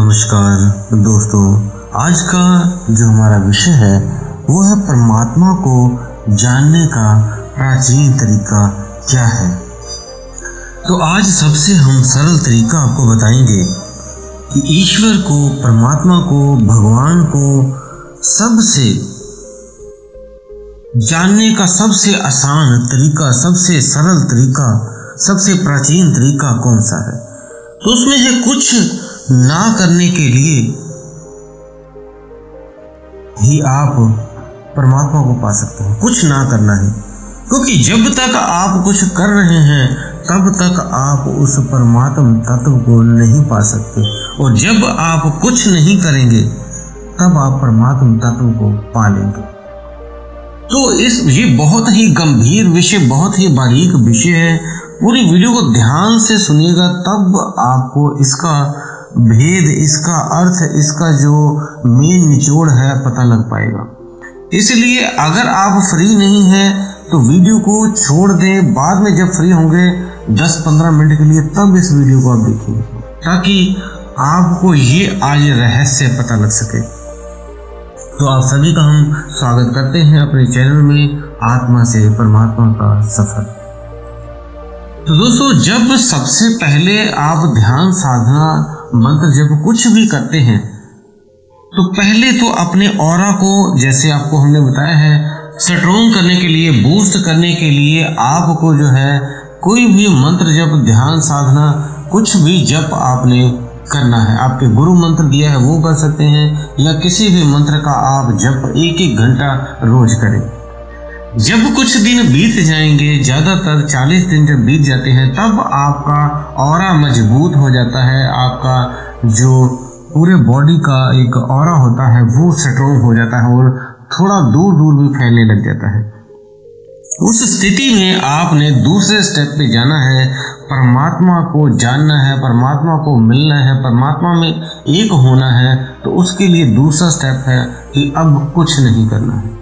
नमस्कार दोस्तों, आज का जो हमारा विषय है वो है परमात्मा को जानने का प्राचीन तरीका क्या है। तो आज सबसे हम सरल तरीका आपको बताएंगे कि ईश्वर को, परमात्मा को, भगवान को सबसे जानने का सबसे आसान तरीका, सबसे सरल तरीका, सबसे प्राचीन तरीका कौन सा है। तो उसमें से कुछ ना करने के लिए ही आप परमात्मा को पा सकते हैं। कुछ ना करना है, क्योंकि जब तक आप कुछ कर रहे हैं तब तक आप उस परमात्म तत्व को नहीं पा सकते, और जब आप कुछ नहीं करेंगे तब आप परमात्म तत्व को पा लेंगे। तो ये बहुत ही गंभीर विषय, बहुत ही बारीक विषय है। पूरी वीडियो को ध्यान से सुनिएगा, तब आपको इसका भेद, इसका अर्थ, इसका जो मेन निचोड़ है पता लग पाएगा। इसलिए अगर आप फ्री नहीं हैं तो वीडियो को छोड़ दें, बाद में जब फ्री होंगे 10-15 मिनट के लिए तब इस वीडियो को आप देखेंगे, ताकि आपको ये आज रहस्य पता लग सके। तो आप सभी का हम स्वागत करते हैं अपने चैनल में आत्मा से परमात्मा का सफर। तो दोस्तों, जब सबसे पहले आप ध्यान साधना मंत्र जब कुछ भी करते हैं तो पहले तो अपने ऑरा को, जैसे आपको हमने बताया है, स्ट्रॉन्ग करने के लिए, बूस्ट करने के लिए आपको जो है कोई भी मंत्र जप, ध्यान साधना, कुछ भी जप आपने करना है। आपके गुरु मंत्र दिया है वो कर सकते हैं, या किसी भी मंत्र का आप जप 1-1 घंटा रोज करें। जब कुछ दिन बीत जाएंगे, ज़्यादातर 40 दिन जब बीत जाते हैं, तब आपका ऑरा मजबूत हो जाता है। आपका जो पूरे बॉडी का एक ऑरा होता है वो स्ट्रॉन्ग हो जाता है और थोड़ा दूर दूर भी फैलने लग जाता है। उस स्थिति में आपने दूसरे स्टेप पे जाना है, परमात्मा को जानना है, परमात्मा को मिलना है, परमात्मा में एक होना है। तो उसके लिए दूसरा स्टेप है कि अब कुछ नहीं करना है,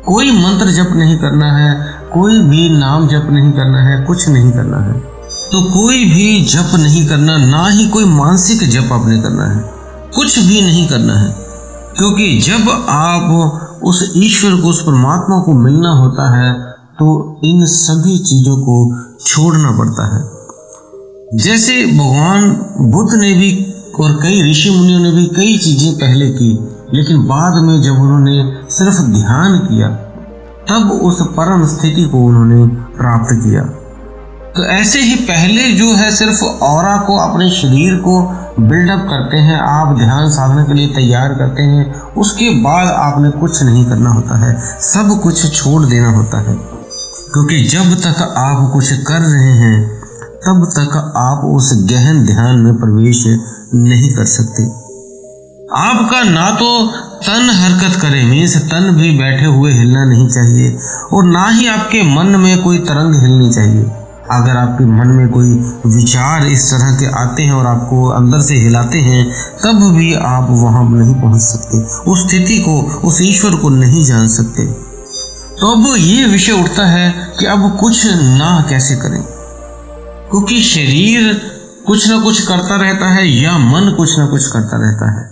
कोई मंत्र जप नहीं करना है, कोई भी नाम जप नहीं करना है, कुछ नहीं करना है। तो कोई भी जप नहीं करना, ना ही कोई मानसिक जप आपने करना है, कुछ भी नहीं करना है। क्योंकि जब आप उस ईश्वर को, उस परमात्मा को मिलना होता है तो इन सभी चीज़ों को छोड़ना पड़ता है। जैसे भगवान बुद्ध ने भी और कई ऋषि मुनियों ने भी कई चीज़ें पहले की, लेकिन बाद में जब उन्होंने सिर्फ ध्यान किया तब उस परम स्थिति को उन्होंने प्राप्त किया। तो ऐसे ही पहले जो है सिर्फ ऑरा को, अपने शरीर को बिल्डअप करते हैं, आप ध्यान साधना के लिए तैयार करते हैं, उसके बाद आपने कुछ नहीं करना होता है, सब कुछ छोड़ देना होता है। क्योंकि जब तक आप कुछ कर रहे हैं तब तक आप उस गहन ध्यान में प्रवेश नहीं कर सकते। आपका ना तो तन हरकत करे, मीन्स तन भी बैठे हुए हिलना नहीं चाहिए, और ना ही आपके मन में कोई तरंग हिलनी चाहिए। अगर आपके मन में कोई विचार इस तरह के आते हैं और आपको अंदर से हिलाते हैं, तब भी आप वहां नहीं पहुंच सकते, उस स्थिति को, उस ईश्वर को नहीं जान सकते। तो अब ये विषय उठता है कि अब कुछ ना कैसे करें, क्योंकि शरीर कुछ ना कुछ करता रहता है या मन कुछ ना कुछ करता रहता है।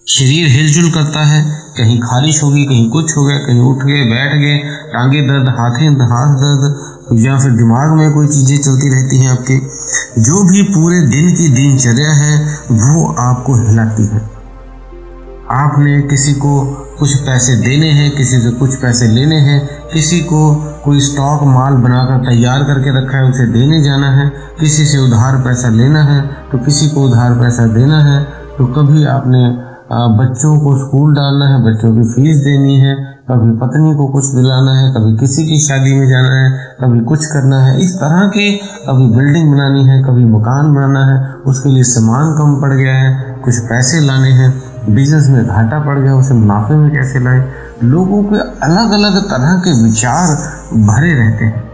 शरीर हिलजुल करता है, कहीं खारिश होगी, कहीं कुछ हो गया, कहीं उठ गए, बैठ गए, टांगे दर्द, हाथ दर्द, या फिर दिमाग में कोई चीज़ें चलती रहती हैं आपके। जो भी पूरे दिन की दिनचर्या है वो आपको हिलाती है। आपने किसी को कुछ पैसे देने हैं, किसी से कुछ पैसे लेने हैं, किसी को कोई स्टॉक माल बनाकर तैयार करके रखा है, उसे देने जाना है, किसी से उधार पैसा लेना है, तो किसी को उधार पैसा देना है। तो कभी आपने बच्चों को स्कूल डालना है, बच्चों की फीस देनी है, कभी पत्नी को कुछ दिलाना है, कभी किसी की शादी में जाना है, कभी कुछ करना है, इस तरह के, कभी बिल्डिंग बनानी है, कभी मकान बनाना है, उसके लिए सामान कम पड़ गया है, कुछ पैसे लाने हैं, बिजनेस में घाटा पड़ गया, उसे मुनाफे में कैसे लाएं। लोगों के अलग अलग तरह के विचार भरे रहते हैं।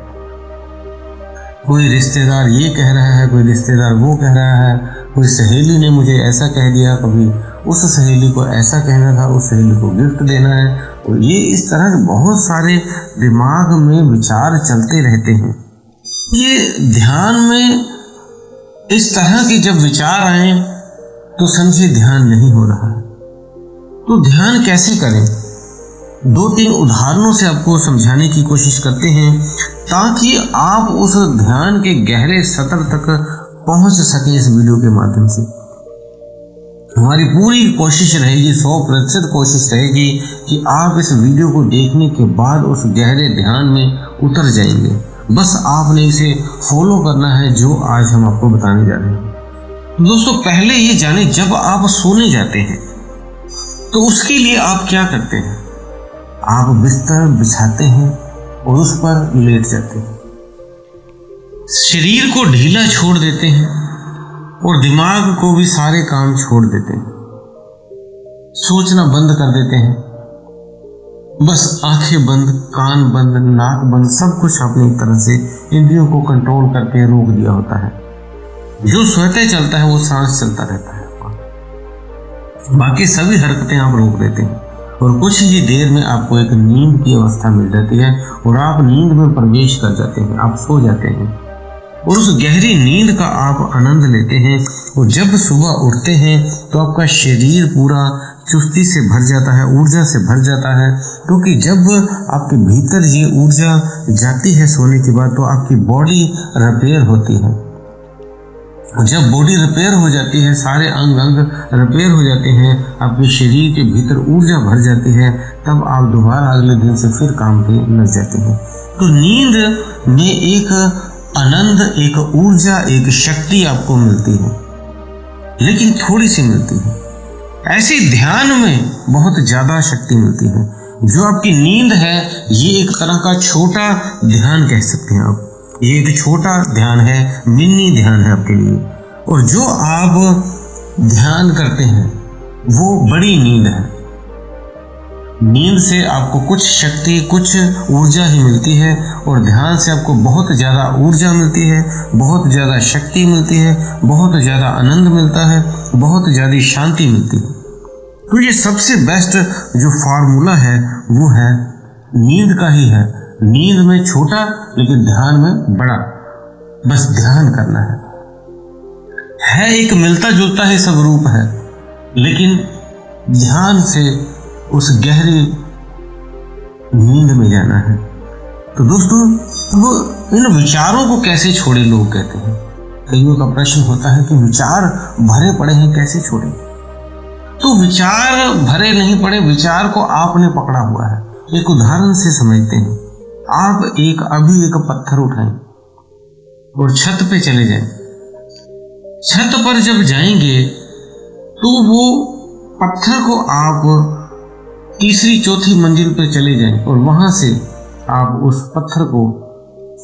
कोई रिश्तेदार ये कह रहा है, कोई रिश्तेदार वो कह रहा है, कोई सहेली ने मुझे ऐसा कह दिया, कभी उस सहेली को ऐसा कहना था, उस सहेली को गिफ्ट देना है। और ये इस तरह के बहुत सारे दिमाग में विचार चलते रहते हैं। ये ध्यान में इस तरह के जब विचार आए तो समझे ध्यान नहीं हो रहा है। तो ध्यान कैसे करें, 2-3 उदाहरणों से आपको समझाने की कोशिश करते हैं ताकि आप उस ध्यान के गहरे सतर तक पहुंच सकें। इस वीडियो के माध्यम से हमारी पूरी कोशिश रहेगी, 100% कोशिश रहेगी कि आप इस वीडियो को देखने के बाद उस गहरे ध्यान में उतर जाएंगे। बस आपने इसे फॉलो करना है जो आज हम आपको बताने जा रहे हैं। दोस्तों, पहले ये जाने, जब आप सोने जाते हैं तो उसके लिए आप क्या करते हैं? आप बिस्तर बिछाते हैं और उस पर लेट जाते हैं, शरीर को ढीला छोड़ देते हैं और दिमाग को भी सारे काम छोड़ देते हैं, सोचना बंद कर देते हैं। बस आंखें बंद, कान बंद, नाक बंद, सब कुछ आपने एक तरह से इंद्रियों को कंट्रोल करके रोक दिया होता है। जो स्वतः चलता है वो सांस चलता रहता है, बाकी सभी हरकतें आप रोक देते हैं और कुछ ही देर में आपको एक नींद की अवस्था मिल जाती है और आप नींद में प्रवेश कर जाते हैं, आप सो जाते हैं और उस गहरी नींद का आप आनंद लेते हैं। और जब सुबह उठते हैं तो आपका शरीर पूरा चुस्ती से भर जाता है, ऊर्जा से भर जाता है, क्योंकि जब आपके भीतर ये ऊर्जा जाती है सोने के बाद तो आपकी बॉडी रिपेयर होती है। जब बॉडी रिपेयर हो जाती है, सारे अंग रिपेयर हो जाते हैं, आपके शरीर के भीतर ऊर्जा भर जाती है, तब आप दोबारा अगले दिन से फिर काम पे लग जाते हैं। तो नींद में एक आनंद, एक ऊर्जा, एक शक्ति आपको मिलती है, लेकिन थोड़ी सी मिलती है। ऐसे ध्यान में बहुत ज्यादा शक्ति मिलती है। जो आपकी नींद है ये एक तरह का छोटा ध्यान कह सकते हैं आप, ये एक छोटा ध्यान है, मिनी ध्यान है आपके लिए। और जो आप ध्यान करते हैं वो बड़ी नींद है। नींद से आपको कुछ शक्ति, कुछ ऊर्जा ही मिलती है और ध्यान से आपको बहुत ज़्यादा ऊर्जा मिलती है, बहुत ज़्यादा शक्ति मिलती है, बहुत ज़्यादा आनंद मिलता है, बहुत ज़्यादा शांति मिलती है। तो ये सबसे बेस्ट जो फार्मूला है वो है नींद का ही है। नींद में छोटा लेकिन ध्यान में बड़ा, बस ध्यान करना है एक मिलता जुलता ही सब रूप है, लेकिन ध्यान से उस गहरी नींद में जाना है। तो दोस्तों, वो इन विचारों को कैसे छोड़े, लोग कहते हैं, कईयों का प्रश्न होता है कि विचार भरे पड़े हैं, कैसे छोड़े? तो विचार भरे नहीं पड़े, विचार को आपने पकड़ा हुआ है। एक उदाहरण से समझते हैं। आप अभी एक पत्थर उठाएं और छत पे चले जाएं। छत पर जब जाएंगे तो वो पत्थर को आप तीसरी चौथी मंजिल पे चले जाएं और वहां से आप उस पत्थर को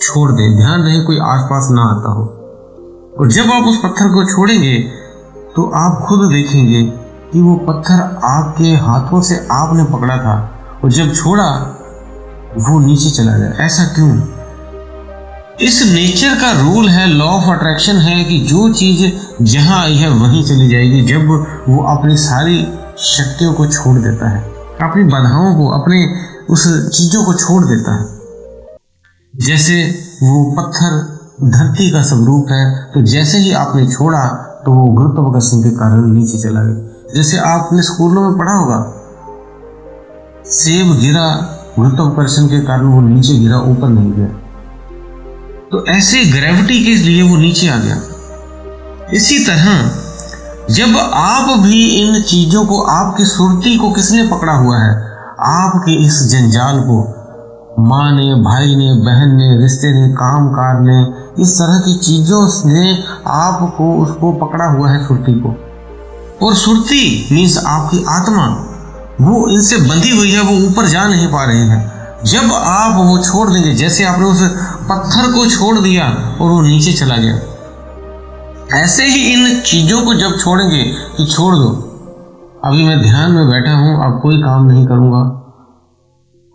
छोड़ दें। ध्यान रहे कोई आसपास ना आता हो। और जब आप उस पत्थर को छोड़ेंगे तो आप खुद देखेंगे कि वो पत्थर आपके हाथों से आपने पकड़ा था और जब छोड़ा वो नीचे चला गया। ऐसा क्यों? इस नेचर का रूल है, लॉ ऑफ अट्रैक्शन है कि जो चीज जहां आई है वहीं चली जाएगी। जब वो अपनी सारी शक्तियों को छोड़ देता है, अपनी बाधाओं को, अपने उस चीजों को छोड़ देता है। जैसे वो पत्थर धरती का स्वरूप है, तो जैसे ही आपने छोड़ा तो वो गुरुत्वाकर्षण के कारण नीचे चला गया। जैसे आपने स्कूलों में पढ़ा होगा, सेब गिरा, गुरुत्वाकर्षण के कारण वो नीचे गिरा, ऊपर नहीं गया। तो ऐसे ग्रेविटी के लिए वो नीचे आ गया। इसी तरह जब आप भी इन चीजों को, आपकी सुरती को किसने पकड़ा हुआ है? आपके इस जंजाल को माँ ने, भाई ने, बहन ने, रिश्ते ने, कामकार ने, इस तरह की चीजों ने आपको उसको पकड़ा हुआ है, सुरती को। और सुरती मीन्स आपकी आत्मा, वो इनसे बंधी हुई है, वो ऊपर जा नहीं पा रही है। जब आप वो छोड़ देंगे, जैसे आपने उस पत्थर को छोड़ दिया और वो नीचे चला गया, ऐसे ही इन चीजों को जब छोड़ेंगे कि छोड़ दो, अभी मैं ध्यान में बैठा हूं, अब कोई काम नहीं करूंगा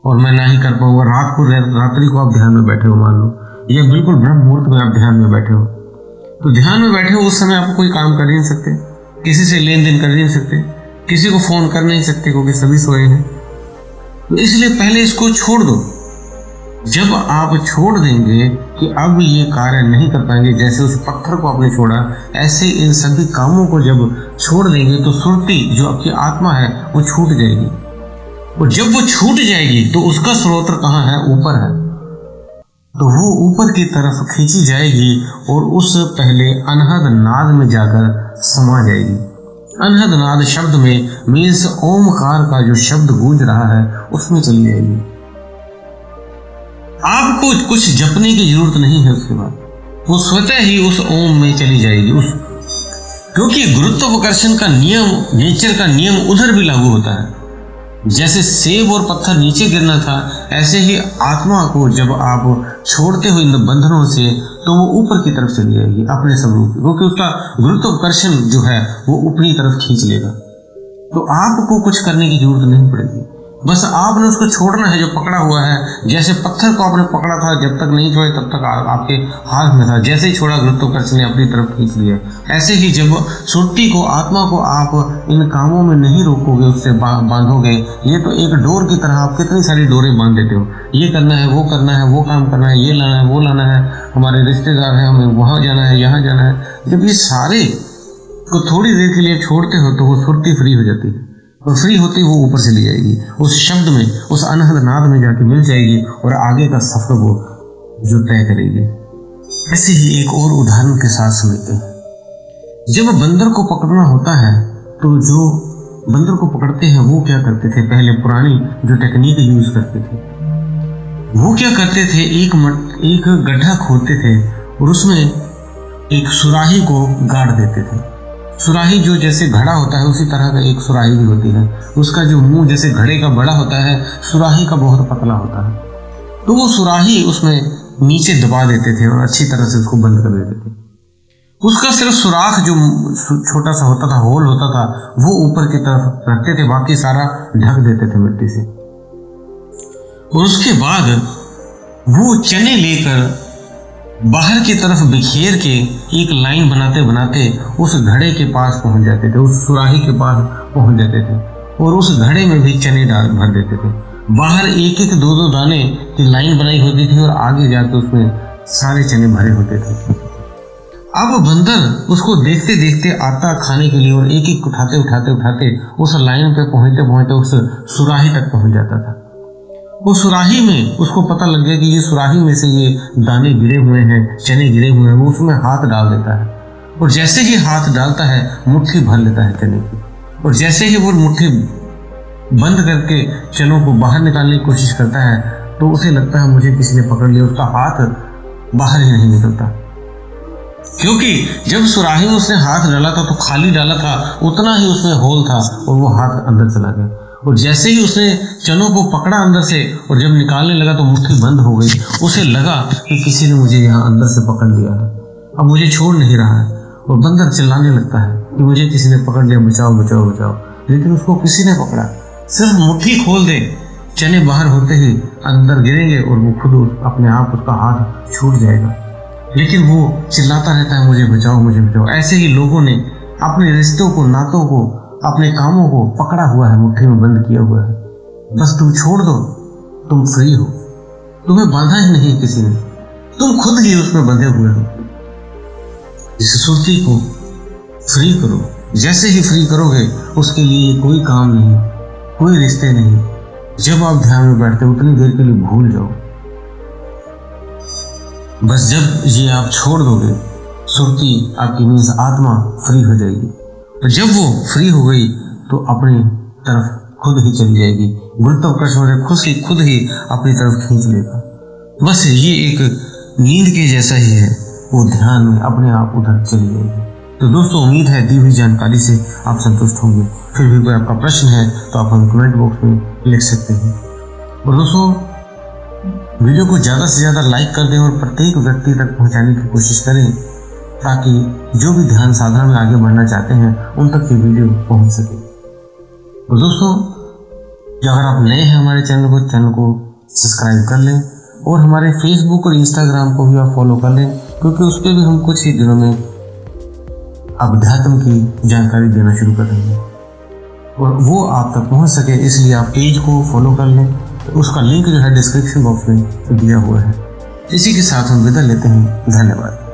और मैं ना ही कर पाऊंगा। रात्रि को आप ध्यान में बैठे हो, मान लो, या बिल्कुल ब्रह्म मुहूर्त में आप ध्यान में बैठे हो, तो ध्यान में बैठे हो उस समय आप कोई काम कर ही नहीं सकते, किसी से लेन देन कर ही नहीं सकते, किसी को फोन कर नहीं सकते क्योंकि सभी सोए हैं। तो इसलिए पहले इसको छोड़ दो। जब आप छोड़ देंगे कि अब ये कार्य नहीं कर पाएंगे, जैसे उस पत्थर को आपने छोड़ा, ऐसे इन सभी कामों को जब छोड़ देंगे तो सुरती जो आपकी आत्मा है वो छूट जाएगी। और जब वो छूट जाएगी तो उसका स्रोत कहाँ है? ऊपर है। तो वो ऊपर की तरफ खींची जाएगी और उस पहले अनहद नाद में जाकर समा जाएगी। अनहद नाद शब्द में मीन्स ओमकार का जो शब्द गूंज रहा है उसमें चली जाएगी। आपको कुछ जपने की जरूरत नहीं है, उसके बाद वो स्वतः ही उस ओम में चली जाएगी। क्योंकि गुरुत्वाकर्षण का नियम, नेचर का नियम उधर भी लागू होता है। जैसे सेब और पत्थर नीचे गिरना था, ऐसे ही आत्मा को जब आप छोड़ते हो इन बंधनों से तो वो ऊपर की तरफ चली जाएगी अपने स्वरूप, क्योंकि उसका गुरुत्वाकर्षण जो है वो ऊपरी तरफ खींच लेगा। तो आपको कुछ करने की जरूरत नहीं पड़ेगी, बस आपने उसको छोड़ना है जो पकड़ा हुआ है। जैसे पत्थर को आपने पकड़ा था, जब तक नहीं छोड़े तब तक आपके हाथ में था, जैसे ही छोड़ा गुरुत्वाकर्षण ने अपनी तरफ खींच लिया। ऐसे ही जब सुरती को, आत्मा को आप इन कामों में नहीं रोकोगे, उससे बांधोगे, ये तो एक डोर की तरह आप कितनी सारी डोरें बांध देते हो। ये करना है, वो करना है, वो काम करना है, ये लाना है, वो लाना है, हमारे रिश्तेदार हैं, हमें वहाँ जाना है, यहाँ जाना है। जब ये सारे को थोड़ी देर के लिए छोड़ते हो तो वो सुरती फ्री हो जाती है, और फ्री होती वो ऊपर चली जाएगी, उस शब्द में, उस अनहद नाद में जाके मिल जाएगी और आगे का सफर वो जो तय करेगी। ऐसे ही एक और उदाहरण के साथ समझते हैं। जब बंदर को पकड़ना होता है तो जो बंदर को पकड़ते हैं वो क्या करते थे? पहले पुरानी जो टेक्निक यूज करते थे वो क्या करते थे? एक गड्ढा खोदते थे और उसमें एक सुराही को गाड़ देते थे। सुराही जो जैसे घड़ा होता है उसी तरह का एक सुराही भी होती है। उसका जो मुंह जैसे घड़े का बड़ा होता है, सुराही का बहुत पतला होता है। तो वो सुराही उसमें नीचे दबा देते थे और अच्छी तरह से उसको बंद कर देते थे। उसका सिर्फ सुराख जो छोटा सा होता था, होल होता था, वो ऊपर की तरफ रखते थे, बाकी सारा ढक देते थे मिट्टी से। और उसके बाद वो चने लेकर बाहर की तरफ बिखेर के एक लाइन बनाते बनाते उस घड़े के पास पहुंच जाते थे, उस सुराही के पास पहुंच जाते थे और उस घड़े में भी चने भर देते थे। बाहर एक एक दो दो दाने की लाइन बनाई होती थी और आगे जाके उसमें सारे चने भरे होते थे। अब बंदर उसको देखते देखते आता खाने के लिए और एक एक उठाते उठाते उठाते उस लाइन पे पहुंचते पहुंचते उस सुराही तक पहुंच जाता था। वो सुराही में उसको पता लग गया कि ये सुराही में से ये दाने गिरे हुए हैं, चने गिरे हुए हैं। वो उसमें हाथ डाल देता है और जैसे ही हाथ डालता है मुट्ठी भर लेता है चने की, और जैसे ही वो मुट्ठी बंद करके चनों को बाहर निकालने की कोशिश करता है तो उसे लगता है मुझे किसी ने पकड़ लिया। उसका हाथ बाहर ही नहीं निकलता, क्योंकि जब सुराही में उसने हाथ डाला था तो खाली डाला था, उतना ही उसमें होल था और वो हाथ अंदर चला गया। और जैसे ही उसने चनों को पकड़ा अंदर से और जब निकालने लगा तो मुट्ठी बंद हो गई। उसे लगा कि किसी ने मुझे यहाँ अंदर से पकड़ लिया है, अब मुझे छोड़ नहीं रहा है। और बंदर चिल्लाने लगता है कि मुझे किसी ने पकड़ लिया, बचाओ बचाओ बचाओ। लेकिन उसको किसी ने पकड़ा। सिर्फ मुट्ठी खोल दे, चने बाहर होते ही अंदर गिरेंगे और वो खुद अपने आप उसका हाथ छूट जाएगा। लेकिन वो चिल्लाता रहता है मुझे बचाओ मुझे बचाओ। ऐसे ही लोगों ने अपने रिश्तों को, नातों को, अपने कामों को पकड़ा हुआ है, मुट्ठी में बंद किया हुआ है। बस तुम छोड़ दो, तुम फ्री हो, तुम्हें बांधा ही नहीं किसी ने, तुम खुद ही उसमें बंधे हुए हो। इस सुरती को फ्री करो। जैसे ही फ्री करोगे उसके लिए कोई काम नहीं, कोई रिश्ते नहीं। जब आप ध्यान में बैठते हो उतनी देर के लिए भूल जाओ। बस जब ये आप छोड़ दोगे, सुरती आपकी मीन्स आत्मा फ्री हो जाएगी। तो जब वो फ्री हो गई तो अपनी तरफ खुद ही चली जाएगी। गुरुत्वाकर्षण खुद ही अपनी तरफ खींच लेगा। बस ये एक नींद के जैसा ही है, वो ध्यान में अपने आप उधर चली जाएगी। तो दोस्तों, उम्मीद है दी हुई जानकारी से आप संतुष्ट होंगे। फिर भी कोई आपका प्रश्न है तो आप हमें कमेंट बॉक्स में लिख सकते हैं। और दोस्तों, वीडियो को ज़्यादा से ज़्यादा लाइक कर दें और प्रत्येक व्यक्ति तक पहुंचाने की कोशिश करें, ताकि जो भी ध्यान साधना में आगे बढ़ना चाहते हैं उन तक ये वीडियो पहुंच सके। और दोस्तों, अगर आप नए हैं हमारे चैनल को सब्सक्राइब कर लें और हमारे फेसबुक और इंस्टाग्राम को भी आप फॉलो कर लें, क्योंकि उस पर भी हम कुछ ही दिनों में अध्यात्म की जानकारी देना शुरू कर देंगे और वो आप तक पहुंच सके, इसलिए आप पेज को फॉलो कर लें तो उसका लिंक जो है डिस्क्रिप्शन बॉक्स में दिया हुआ है। इसी के साथ हम विदा लेते हैं। धन्यवाद।